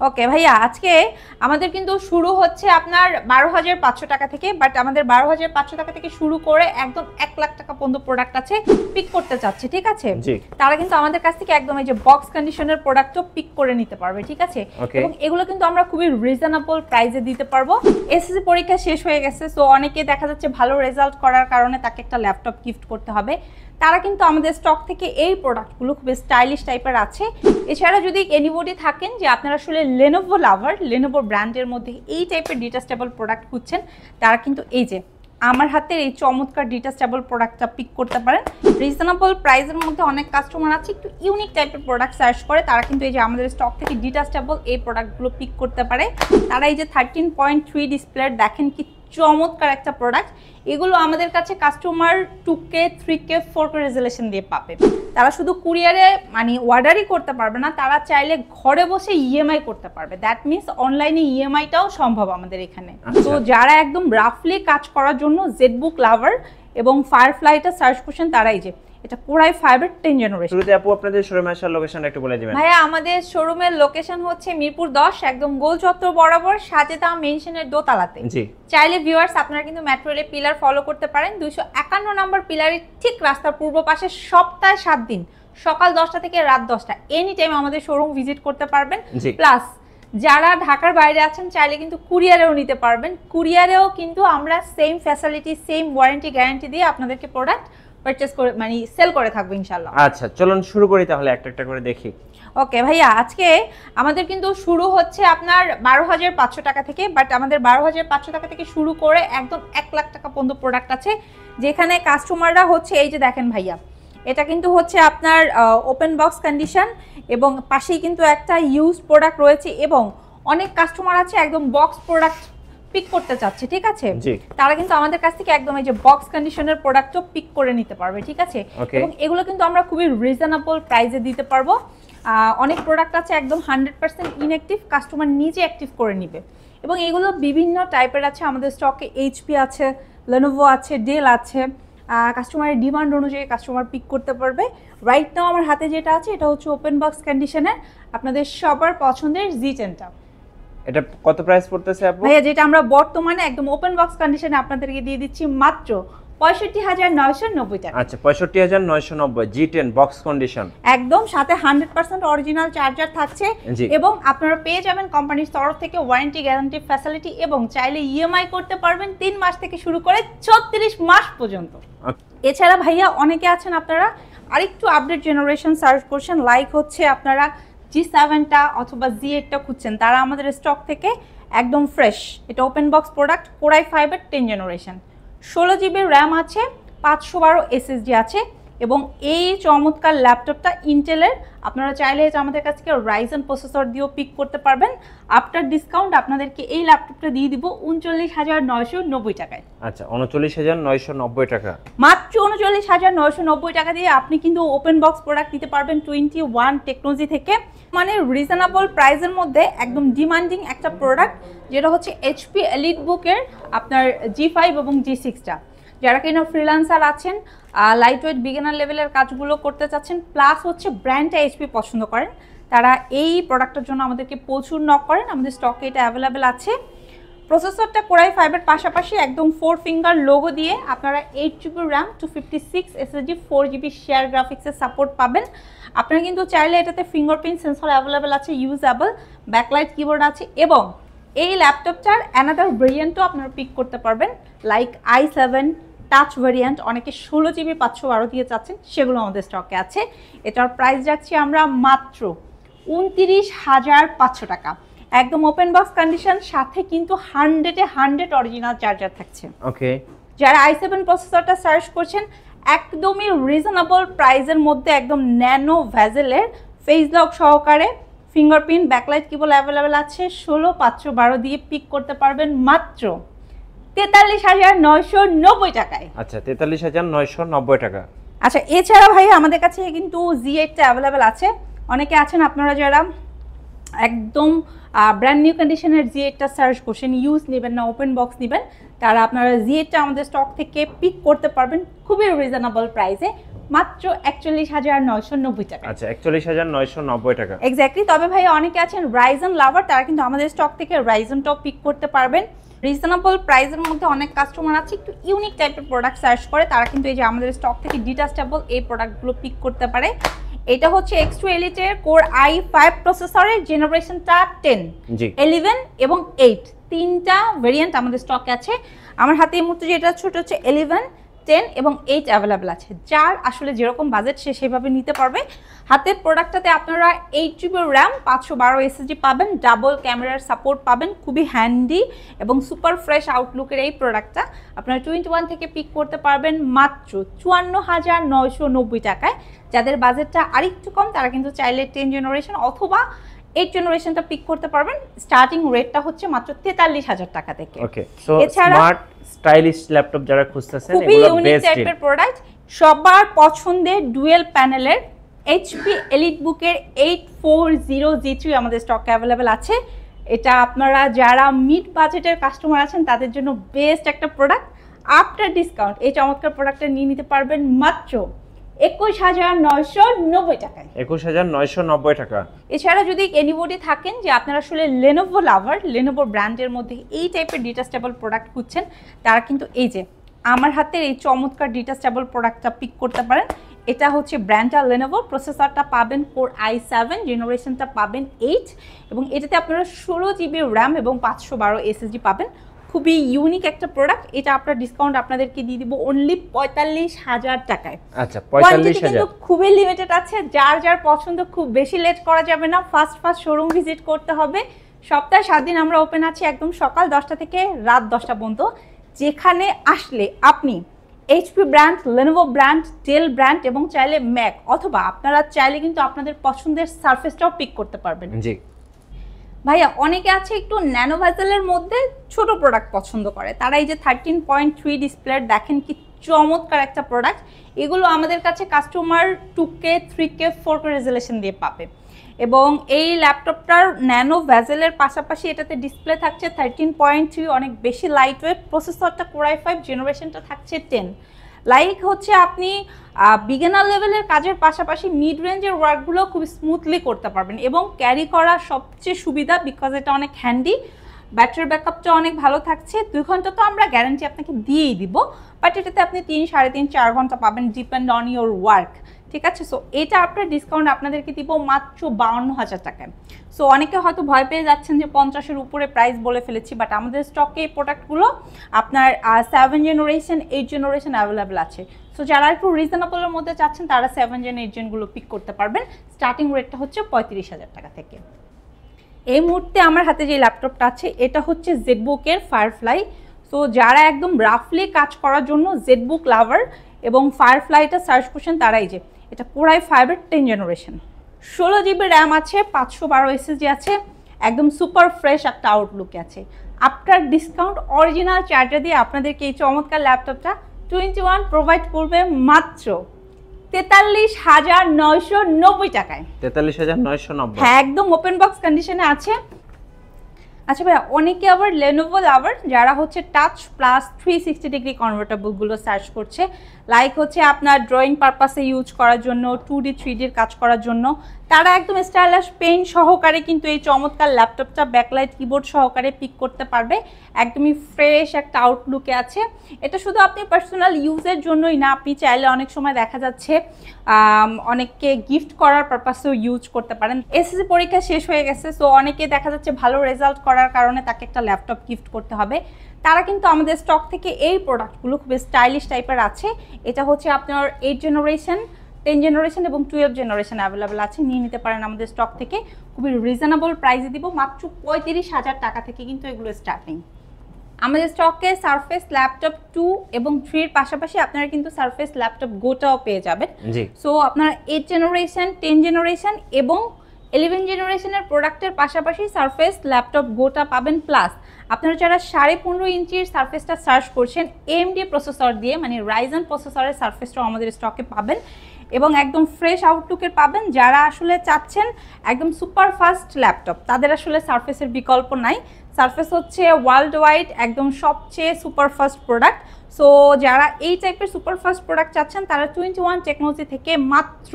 ওকে ভাইয়া, আজকে আমাদের কিন্তু শুরু হচ্ছে আপনার 12,500 টাকা থেকে, বাট আমাদের 12,500 টাকা থেকে শুরু করে একদম 1 লাখ টাকা পর্যন্ত প্রোডাক্ট আছে পিক করতে চাচ্ছে, ঠিক আছে? তারা কিন্তু আমাদের কাছ থেকে একদম এই যে বক্স কন্ডিশনের প্রোডাক্টও পিক করে নিতে পারবে, ঠিক আছে? এবং এগুলো কিন্তু আমরা খুবই রিজনেবল প্রাইসে দিতে পারবো। এসএসসি পরীক্ষা শেষ হয়ে গেছে, সো অনেকে দেখা যাচ্ছে ভালো রেজাল্ট করার কারণে তাকে একটা ল্যাপটপ গিফট করতে হবে, তারা কিন্তু আমাদের স্টক থেকে এই প্রোডাক্টগুলো খুব স্টাইলিশ টাইপের আছে। এছাড়া যদি এনিবডি থাকেন যে আপনারা আসলে লেনোভো লাভার, লেনোভো ব্র্যান্ডের মধ্যে এই টাইপের ডিটাচেবল প্রোডাক্ট খুঁজছেন, তারা কিন্তু এই যে আমার হাতের এই চমৎকার ডিটাচেবল প্রোডাক্টটা পিক করতে পারেন। রিজনেবল প্রাইসের মধ্যে অনেক কাস্টমার আছে একটু ইউনিক টাইপের প্রোডাক্ট সার্চ করে, তারা কিন্তু এই যে আমাদের স্টক থেকে ডিটাচেবল এই প্রোডাক্টগুলো পিক করতে পারে। তারা এই যে 13.3 ডিসপ্লে দেখেন কি চমৎকার একটা প্রোডাক্ট, এগুলো আমাদের কাছে customer 2K 3K 4K resolution দিয়ে পাবে। তারা শুধু কুরিয়ারে মানে অর্ডারই করতে পারবে না, তারা চাইলে ঘরে বসে ইএমআই করতে পারবে। দ্যাট মিনস অনলাইনে ইএমআইটাও সম্ভব আমাদের এখানে। তো যারা একদম রাফলি কাজ করার জন্য জেটবুক লাভার এবং ফায়ারফ্লাইটা সার্চ করছেন, তারাই যে এটা কোরাই 5 এর 10 জেনারেশন। শুরুতে আপু আপনাদের শোরুমের আসার লোকেশনটা একটু বলে দিবেন। ভাইয়া, আমাদের শোরুমের লোকেশন হচ্ছে মিরপুর 10, একদম গোল চত্বর বরাবর সাজেদা মেনশনের দোতলাতে। জি, চাইলে ভিউয়ার্স আপনারা কিন্তু মেট্রো রেলের পিলার ফলো করতে পারেন। 251 নম্বর পিলারের ঠিক রাস্তার পূর্ব পাশে সপ্তাহে 7 দিন সকাল 10টা থেকে রাত 10টা এনি টাইম আমাদের শোরুম ভিজিট করতে পারবেন। প্লাস যারা ঢাকার বাইরে আছেন চাইলে কিন্তু কুরিয়ারেও নিতে পারবেন। কুরিয়ারেও কিন্তু আমরা same facility, same warranty guarantee দিয়ে আপনাদেরকে প্রোডাক্ট পারচেজ করে মানে সেল করে থাকবো ইনশাআল্লাহ। আচ্ছা, চলুন শুরু করি তাহলে, একটা একটা করে দেখি। ওকে ভাইয়া, আজকে আমাদের কিন্তু শুরু হচ্ছে আপনার 12,500 টাকা থেকে, বাট আমাদের 12,500 টাকা থেকে শুরু করে একদম 1 লাখ টাকা পর্যন্ত প্রোডাক্ট আছে, যেখানে কাস্টমাররা হচ্ছে এই যে দেখেন ভাইয়া, এটা কিন্তু হচ্ছে আপনার ওপেন বক্স কন্ডিশন এবং পাশেই কিন্তু একটা ইউজ প্রোডাক্ট রয়েছে, এবং অনেক কাস্টমার আছে একদম বক্স প্রোডাক্ট পিক করতে চাচ্ছে, ঠিক আছে? তারা কিন্তু আমাদের কাছ থেকে একদম এই যে বক্স কন্ডিশনের প্রোডাক্টও পিক করে নিতে পারবে, ঠিক আছে? এবং এগুলো কিন্তু আমরা খুবই রিজনেবল প্রাইসে দিতে পারবো। অনেক প্রোডাক্ট আছে একদম 100% ইনঅ্যাক্টিভ, কাস্টমার নিজে অ্যাক্টিভ করে নিবে, এবং এগুলো বিভিন্ন টাইপের আছে আমাদের স্টকে। এইচপি আছে, লেনোভো আছে, ডেল আছে, কাস্টমারের ডিমান্ড অনুযায়ী কাস্টমার পিক করতে পারবে। রাইট নাও আমার হাতে যেটা আছে এটা হচ্ছে ওপেন বক্স কন্ডিশনের আপনাদের সবার পছন্দের জি10টা। এটা কত প্রাইস পড়তেছে আপু? ভাইয়া, যেটা আমরা বর্তমানে একদম ওপেন বক্স কন্ডিশনে আপনাদেরকে দিয়ে দিচ্ছি মাত্র 65,990 টাকা। আচ্ছা, 65,990 জি10 বক্স কন্ডিশন, একদম সাথে 100% অরিজিনাল চার্জার থাকছে, এবং আপনারা পেয়ে যাবেন কোম্পানির তরফ থেকে ওয়ারেন্টি গ্যারান্টি ফ্যাসিলিটি, এবং চাইলে ইএমআই করতে পারবেন 3 মাস থেকে শুরু করে 36 মাস পর্যন্ত। এছাড়া ভাইয়া অনেকে আছেন আপনারা আরেকটু আপডেট জেনারেশন সার্চ করছেন, লাইক হচ্ছে আপনারা G7টা অথবা Z8টা খুঁজছেন, তারা আমাদের স্টক থেকে একদম ফ্রেশ, এটা ওপেন বক্স প্রোডাক্ট, কোরাই 5 এর 10 জেনারেশন, 16 GB র্যাম আছে, 512 SSD আছে, এবং এই চমৎকার ল্যাপটপটা ইন্টেলের। আপনারা চাইলে আমাদের কাছ থেকে রাইজেন প্রসেসর দিয়েও পিক করতে পারবেন। আফটার ডিসকাউন্ট আপনাদেরকে এই ল্যাপটপটা দিয়ে দিব 39,990 টাকায়। আচ্ছা, 39,990 টাকা, মাত্র 39,990 টাকা দিয়ে আপনি কিন্তু ওপেন বক্স প্রোডাক্ট নিতে পারবেন 21 টেকনোলজি থেকে। মানে রিজনেবল প্রাইসের মধ্যে একদম ডিমান্ডিং একটা প্রোডাক্ট, যেটা হচ্ছে এইচপি এলিট বুকের আপনার G5 এবং G6টা। যারা কিনা ফ্রিল্যান্সার আছেন, লাইট ওয়েট বিগিনার লেভেলের কাজগুলো করতে চাচ্ছেন, প্লাস হচ্ছে ব্র্যান্ডটা এইচপি পছন্দ করেন, তারা এই প্রোডাক্টের জন্য আমাদেরকে প্রচুর নক করেন। আমাদের স্টকে এটা অ্যাভেলেবেল আছে। প্রসেসরটা কোরাই 5 এর পাশাপাশি একদম 4 ফিঙ্গার লোগো দিয়ে আপনারা 8 GB RAM 256 SSD 4 GB share গ্রাফিক্সের সাপোর্ট পাবেন। আপনারা কিন্তু চাইলে এটাতে ফিঙ্গারপ্রিন্ট সেন্সর অ্যাভেলেবেল আছে, ইউজেবল ব্যাকলাইট কিবোর্ড আছে, এবং এই ল্যাপটপটার অ্যানাদার ভেরিয়েন্টও আপনারা পিক করতে পারবেন, লাইক i7 টাচ ভেরিয়েন্ট। অনেকে 16 GB 512 দিয়ে চাচ্ছেন, সেগুলো আমাদের স্টকে আছে। এটার প্রাইস রাখছি আমরা মাত্র 29,500 টাকা, একদম ওপেন বক্স কন্ডিশন, সাথে কিন্তু 100 অরিজিনাল চার্জার থাকছে। ওকে, যারা i7 প্রসেসরটা সার্চ করছেন একদমই রিজনেবল প্রাইসের মধ্যে একদম ন্যানো ভেজেলের ফেস লক সহকারে ফিঙ্গারপ্রিন্ট ব্যাকলাইট কিবোর্ড অ্যাভেলেবেল আছে, 16,512 দিয়ে পিক করতে পারবেন মাত্র 43,990 টাকায়। আচ্ছা, 43,990 টাকা। আচ্ছা, এছাড়া ভাই আমাদের কাছে কিন্তু Z8টা অ্যাভেলেবেল আছে। অনেকে আছেন আপনারা যারা একদম ব্র্যান্ড নিউ কন্ডিশনের Z8টা সার্চ করছেন, ইউজ নেবেন না ওপেন বক্স নেবেন, তারা আপনারা Z8টা আমাদের স্টক থেকে পিক করতে পারবেন খুবই রিজনেবল প্রাইসে মাত্র 41,990 টাকা। আচ্ছা 41,990 টাকা এক্স্যাক্টলি। তবে ভাই অনেকে আছেন রাইজন লাভার, তারা কিন্তু আমাদের স্টক থেকে রাইজনটাও পিক করতে পারবেন। রিজনেবল প্রাইসের মধ্যে অনেক কাস্টমার আছে একটু ইউনিক টাইপের প্রোডাক্ট সার্চ করে, তারা কিন্তু এই যে আমাদের স্টক থেকে ডিটাচেবল এই প্রোডাক্টগুলো পিক করতে পারে। এটা হচ্ছে X2 Elite এর কোর i5 প্রসেসরের জেনারেশনটা 10, 11 এবং 8 তিনটা ভেরিয়েন্ট আমাদের স্টকে আছে। আমার হাতে এই মুহূর্তে যেটা ছোট হচ্ছে 11, 10 এবং 8 অ্যাভেলেবেল আছে। যার আসলে যেরকম বাজেট সে সেভাবে নিতে পারবে। হাতের প্রোডাক্টটাতে আপনারা 8GB র্যাম, 512 SSD পাবেন, ডাবল ক্যামেরার সাপোর্ট পাবেন, খুবই হ্যান্ডি এবং সুপার ফ্রেশ আউটলুকের এই প্রোডাক্টটা আপনারা 21 থেকে পিক করতে পারবেন মাত্র 54,990 টাকায়। যাদের বাজেটটা আরেকটু কম তারা কিন্তু চাইলে 10 জেনারেশন অথবা 8 জেনারেশনটা পিক করতে পারবেন। স্টার্টিং রেটটা হচ্ছে মাত্র 43,000 টাকা থেকে। ওকে, সো স্মার্ট স্টাইলিশ ল্যাপটপ যারা খুঁজতেছেন এগুলো বেস্ট টাইপের প্রোডাক্ট, সবার পছন্দের ডুয়েল প্যানেলের HP EliteBook-এর 840G3 আমাদের স্টকে অ্যাভেলেবেল আছে। এটা আপনারা যারা মিড বাজেটের কাস্টমার আছেন তাদের জন্য বেস্ট একটা প্রোডাক্ট। আফটার ডিসকাউন্ট এই চমৎকার প্রোডাক্টটা নিয়ে নিতে পারবেন মাত্র 21,990 টাকায়। 21,990 টাকা। এছাড়া যদি এনিবডি থাকেন যে আপনারা আসলে লেনোভো লাভার, লেনোভো ব্র্যান্ডের মধ্যে এই টাইপের ডিটাচেবল প্রোডাক্ট খুঁজছেন, তারা কিন্তু এই যে আমার হাতের এই চমৎকার ডিটাচেবল প্রোডাক্টটা পিক করতে পারেন। এটা হচ্ছে ব্র্যান্ডটা লেনোভো, প্রসেসরটা পাবেন কোর i7, জেনারেশনটা পাবেন 8 এবং এটাতে আপনারা 16GB র্যাম এবং 512 SSD পাবেন। খুবই ইউনিক একটা প্রোডাক্ট। এটা আপনার ডিসকাউন্ট আপনাদেরকে দিয়ে দিব অনলি 45,000 টাকায়। আচ্ছা 45,000 কিন্তু খুবই লিমিটেড আছে। যার যার পছন্দ, খুব বেশি লেট করা যাবে না, ফার্স্ট শোরুম ভিজিট করতে হবে। সপ্তাহে 7 দিন আমরা ওপেন আছি, একদম সকাল 10টা থেকে রাত 10টা পর্যন্ত। যেখানে আসলে আপনি HP brand, Lenovo brand, del brand এবং চাইলে ম্যাক অথবা আপনারা চাইলে কিন্তু আপনাদের পছন্দের সারফেসটাও পিক করতে পারবেন। জি ভাইয়া, অনেকে আছে একটু ন্যানো ভেজেলের মধ্যে ছোট প্রোডাক্ট পছন্দ করে, তারা এই যে 13.3 ডিসপ্লে দেখেন কি চমৎকার একটা প্রোডাক্ট। এগুলো আমাদের কাছে customer 2K, 3K, 4K resolution দিয়ে পাবে এবং এই ল্যাপটপটার ন্যানো ভেজেলের পাশাপাশি এটাতে ডিসপ্লে থাকছে 13.3, অনেক বেশি লাইট ওয়েট। প্রসেসরটা কোর i5, জেনারেশনটা থাকছে 10। লাইক হচ্ছে আপনি বিগিনার লেভেলের কাজের পাশাপাশি মিড রেঞ্জের ওয়ার্কগুলো খুব স্মুথলি করতে পারবেন এবং ক্যারি করা সবচেয়ে সুবিধা, বিকজ এটা অনেক হ্যান্ডি। ব্যাটারি ব্যাকআপটা অনেক ভালো থাকছে, 2 ঘন্টা তো আমরা গ্যারান্টি আপনাকে দিয়েই দিব, বাট এটাতে আপনি 3, 3.5, 4 ঘন্টা পাবেন, ডিপেন্ড অন ইউর ওয়ার্ক। ঠিক আছে, সো এটা আপনার ডিসকাউন্ট আপনাদেরকে দিব মাত্র 52,000 টাকায়। সো অনেকে হয়তো ভয় পেয়ে যাচ্ছেন যে 50-এর উপরে প্রাইস বলে ফেলেছি, বাট আমাদের স্টকে এই প্রোডাক্টগুলো আপনার 7 জেনারেশন, 8 জেনারেশন অ্যাভেলেবেল আছে। সো যারা একটু রিজনেবলের মধ্যে চাচ্ছেন তারা 7 জেন, 8 জেনগুলো পিক করতে পারবেন। স্টার্টিং রেটটা হচ্ছে 35,000 টাকা থেকে। এই মুহূর্তে আমার হাতে যে ল্যাপটপটা আছে এটা হচ্ছে জেডবুকের ফায়ারফ্লাই। সো যারা একদম রাফলি কাজ করার জন্য জেডবুক লাভার এবং ফায়ারফ্লাইটা সার্চ করছেন, তারাই যে এটা কোর i5-এর 10 জেনারেশন, 16GB র্যাম আছে, 512 SSD আছে, একদম সুপার ফ্রেশ একটা আউটলুক আছে। আফটার ডিসকাউন্ট অরিজিনাল চার্জার দিয়ে আপনাদেরকে এই চমৎকার ল্যাপটপটা 21 প্রোভাইড করবে মাত্র 43,990 টাকায়। 43,990। হ্যাঁ, একদম ওপেন বক্স কন্ডিশনে আছে। আচ্ছা ভাইয়া, অনেকে আবার লেনোভো লাভার যারা হচ্ছে টাচ প্লাস 360 ডিগ্রি কনভার্টেবলগুলো সার্চ করছে, লাইক হচ্ছে আপনার ড্রয়িং পারপাসে ইউজ করার জন্য, 2D 3Dর কাজ করার জন্য, তারা একদম স্টাইলিশ পেন সহকারে কিন্তু এই চমৎকার ল্যাপটপটা ব্যাকলাইট কিবোর্ড সহকারে পিক করতে পারবে। একদমই ফ্রেশ একটা আউটলুকে আছে। এটা শুধু আপনি পার্সোনাল ইউজের জন্যই না, আপনি চাইলে অনেক সময় দেখা যাচ্ছে অনেককে গিফট করার পারপাসেও ইউজ করতে পারেন। এসএসসি পরীক্ষা শেষ হয়ে গেছে, সো অনেকে দেখা যাচ্ছে ভালো রেজাল্ট করার কারণে তাকে একটা ল্যাপটপ গিফট করতে হবে, তারা কিন্তু আমাদের স্টক থেকে এই প্রোডাক্টগুলো খুব স্টাইলিশ টাইপের আছে। এটা হচ্ছে আপনার 8 জেনারেশন, 10 জেনারেশন এবং 12 জেনারেশন অ্যাভেলেবেল আছে, নিয়ে নিতে পারেন আমাদের স্টক থেকে। খুবই রিজনেবল প্রাইসে দিব, মাত্র 35,000 টাকা থেকে কিন্তু এগুলো স্টার্টিং। আমাদের স্টকে সারফেস ল্যাপটপ 2 এবং 3 এর পাশাপাশি আপনারা কিন্তু সারফেস ল্যাপটপ গোটাও পেয়ে যাবেন। সো আপনারা 8 জেনারেশন, 10 জেনারেশন এবং 11 জেনারেশনের প্রোডাক্টের পাশাপাশি সারফেস ল্যাপটপ গোটা পাবেন। প্লাস আপনারা যারা 15.5 ইঞ্চির সারফেসটা সার্চ করছেন AMD প্রসেসর দিয়ে, মানে রাইজন প্রসেসরের সারফেসটাও আমাদের স্টকে পাবেন। এবং একদম ফ্রেশ আউটলুকের পাবেন। যারা আসলে চাচ্ছেন একদম সুপার ফাস্ট ল্যাপটপ, তাদের আসলে সারফেসের বিকল্প নাই। সারফেস হচ্ছে ওয়ার্ল্ড ওয়াইড একদম সবচেয়ে সুপার ফাস্ট প্রোডাক্ট। সো যারা এই টাইপের সুপার ফাস্ট প্রোডাক্ট চাচ্ছেন তারা 21 টেকনোলজি থেকে মাত্র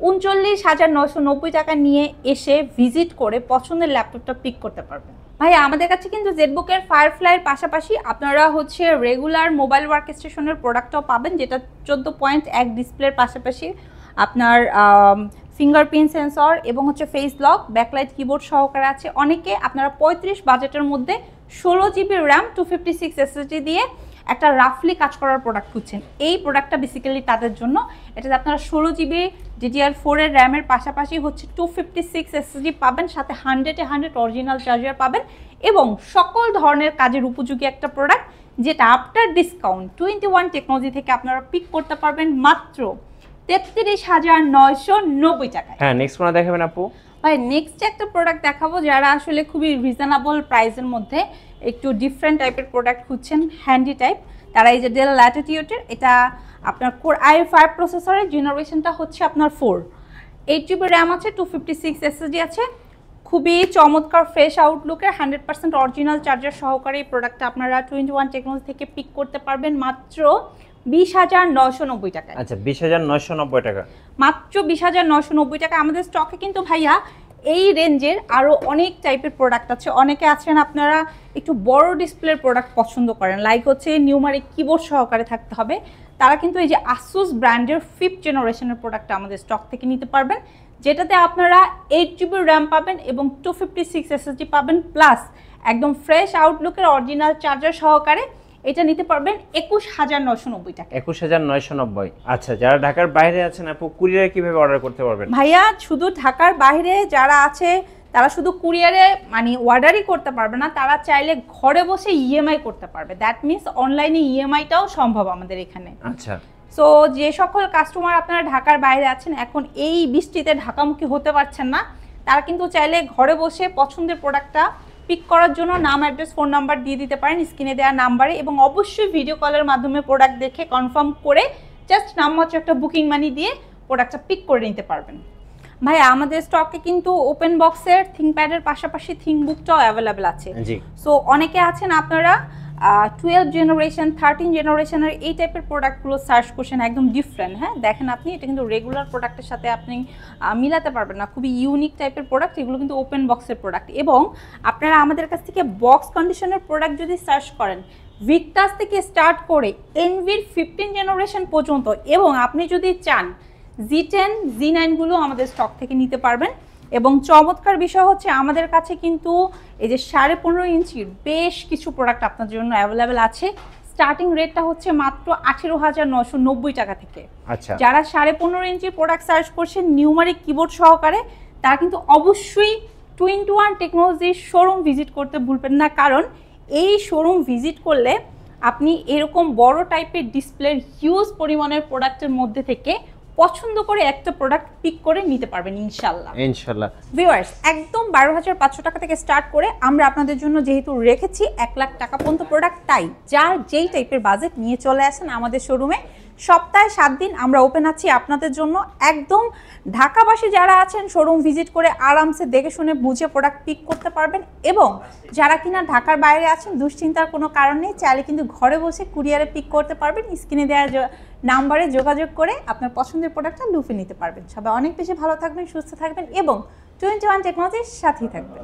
39,990 টাকা নিয়ে এসে ভিজিট করে পছন্দের ল্যাপটপটা পিক করতে পারবেন। ভাই আমাদের কাছে কিন্তু জেটবুকের ফায়ারফ্লাইয়ের পাশাপাশি আপনারা হচ্ছে রেগুলার মোবাইল ওয়ার্ক স্টেশনের প্রোডাক্টটাও পাবেন, যেটা 14.1 ডিসপ্লের পাশাপাশি আপনার ফিঙ্গারপ্রিন্ট সেন্সর এবং হচ্ছে ফেস লক, ব্যাকলাইট কিবোর্ড সহকারে আছে। অনেকে আপনারা 35 বাজেটের মধ্যে 16 জিবি র্যাম 256 SSD দিয়ে একটা রাফলি কাজ করার প্রোডাক্ট খুঁজছেন, এই প্রোডাক্টটা বেসিক্যালি তাদের জন্য। এটাতে আপনারা 16 জিবি DDR4 এর র্যামের পাশাপাশি হচ্ছে 256 SSD পাবেন, সাথে 100 অরিজিনাল চার্জার পাবেন এবং সকল ধরনের কাজের উপযোগী একটা প্রোডাক্ট, যেটা আফটার ডিসকাউন্ট 21 টেকনোলজি থেকে আপনারা পিক করতে পারবেন মাত্র 33,990 টাকায়। হ্যাঁ, নেক্সট কোন দেখাবেন আপু? ভাই নেক্সট একটা প্রোডাক্ট দেখাবো যারা আসলে খুবই রিজনেবল প্রাইসের মধ্যে একটু ডিফারেন্ট টাইপের প্রোডাক্ট খুঁজছেন, হ্যান্ডি টাইপ, তারা এই যে ডেল ল্যাটিটিউডের, এটা আপনার কোর i5 প্রসেসরের, জেনারেশনটা হচ্ছে আপনার 4, 8 জিবি র্যাম আছে, 256 SSD আছে, খুবই চমৎকার ফ্রেশ আউটলুকের 100% অরিজিনাল চার্জার সহকারে এই প্রোডাক্টটা আপনারা 21 টেকনোলজি থেকে পিক করতে পারবেন মাত্র 20,990 টাকা। আচ্ছা, 20,990 টাকা, মাত্র 20,990 টাকা। আমাদের স্টকে কিন্তু ভাইয়া এই রেঞ্জের আরও অনেক টাইপের প্রোডাক্ট আছে। অনেকে আছেন আপনারা একটু বড় ডিসপ্লের প্রোডাক্ট পছন্দ করেন, লাইক হচ্ছে নিউমারিক কিবোর্ড সহকারে থাকতে হবে, তারা কিন্তু এই যে আসুস ব্র্যান্ডের 5th জেনারেশনের প্রোডাক্টটা আমাদের স্টক থেকে নিতে পারবেন, যেটাতে আপনারা 8 জিবি র্যাম পাবেন এবং 256 SSD পাবেন, প্লাস একদম ফ্রেশ আউটলুকের অরিজিনাল চার্জার সহকারে এটা নিতে পারবেন 21,990 টাকা। 21,990। আচ্ছা, যারা ঢাকার বাইরে আছেন আপু, কুরিয়ারে কিভাবে অর্ডার করতে পারবেন? ভাইয়া শুধু ঢাকার বাইরে যারা আছে তারা শুধু কুরিয়ারে মানে অর্ডারই করতে পারবে না, তারা চাইলে ঘরে বসে ইএমআই করতে পারবে। দ্যাট মিনস অনলাইনে ইএমআইটাও সম্ভব আমাদের এখানে। আচ্ছা, সো যে সকল কাস্টমার আপনারা ঢাকার বাইরে আছেন, এখন এই বৃষ্টিতে ঢাকামুখী হতে পারছেন না, তারা কিন্তু চাইলে ঘরে বসে পছন্দের প্রোডাক্টটা পিক করার জন্য নাম, অ্যাড্রেস, ফোন নাম্বার দিয়ে দিতে পারেন স্ক্রিনে দেওয়া নাম্বারে, এবং অবশ্যই ভিডিও কলের মাধ্যমে প্রোডাক্ট দেখে কনফার্ম করে জাস্ট নামমাত্র একটা বুকিং মানি দিয়ে প্রোডাক্টটা পিক করে নিতে পারবেন। ভাই আমাদের স্টকে কিন্তু ওপেন বক্সের থিংকপ্যাডের পাশাপাশি থিংকবুকটাও অ্যাভেলেবেল আছে। সো অনেকে আছেন আপনারা 12 জেনারেশন 13 জেনারেশনের এই টাইপের প্রোডাক্টগুলো সার্চ করছেন, একদম ডিফারেন্ট। হ্যাঁ দেখেন আপনি, এটা কিন্তু রেগুলার প্রোডাক্টের সাথে আপনি মিলাতে পারবেন না, খুবই ইউনিক টাইপের প্রোডাক্ট, এগুলো কিন্তু ওপেন বক্সের প্রোডাক্ট। এবং আপনারা আমাদের কাছ থেকে বক্স কন্ডিশনের প্রোডাক্ট যদি সার্চ করেন, ভিক্টাস থেকে স্টার্ট করে এনভির 15 জেনারেশন পর্যন্ত, এবং আপনি যদি চান Z10 Z9 গুলো আমাদের স্টক থেকে নিতে পারবেন। এবং চমৎকার বিষয় হচ্ছে আমাদের কাছে কিন্তু এই যে 15.5 ইঞ্চির বেশ কিছু প্রোডাক্ট আপনাদের জন্য অ্যাভেলেবেল আছে। স্টার্টিং রেটটা হচ্ছে মাত্র 18,990 টাকা থেকে। আচ্ছা, যারা 15.5 ইঞ্চির প্রোডাক্ট সার্চ করছেন নিউমারিক কিবোর্ড সহকারে, তারা কিন্তু অবশ্যই 21 টেকনোলজির শোরুম ভিজিট করতে ভুলবেন না, কারণ এই শোরুম ভিজিট করলে আপনি এরকম বড় টাইপের ডিসপ্লের হিউজ পরিমাণের প্রোডাক্টের মধ্যে থেকে পছন্দ করে একটা প্রোডাক্ট পিক করে নিতে পারবেন ইনশাআল্লাহ। ভিউয়ার্স, একদম 12,500 টাকা থেকে স্টার্ট করে আমরা আপনাদের জন্য যেহেতু রেখেছি 1 লাখ টাকা পর্যন্ত প্রোডাক্ট, তাই যার যেই টাইপের বাজেট নিয়ে চলে আসেন আমাদের শোরুমে। সপ্তাহে 7 দিন আমরা ওপেন আছি আপনাদের জন্য। একদম ঢাকাবাসী যারা আছেন শোরুম ভিজিট করে আরামসে দেখে শুনে বুঝে প্রোডাক্ট পিক করতে পারবেন, এবং যারা কিনা ঢাকার বাইরে আছেন দুশ্চিন্তার কোনো কারণ নেই, চাইলে কিন্তু ঘরে বসে কুরিয়ারে পিক করতে পারবেন। স্ক্রিনে দেওয়া নাম্বারে যোগাযোগ করে আপনার পছন্দের প্রোডাক্টটা লুফে নিতে পারবেন। সবাই অনেক বেশি ভালো থাকবেন, সুস্থ থাকবেন এবং 21 টেকনোলজির সাথেই থাকবেন।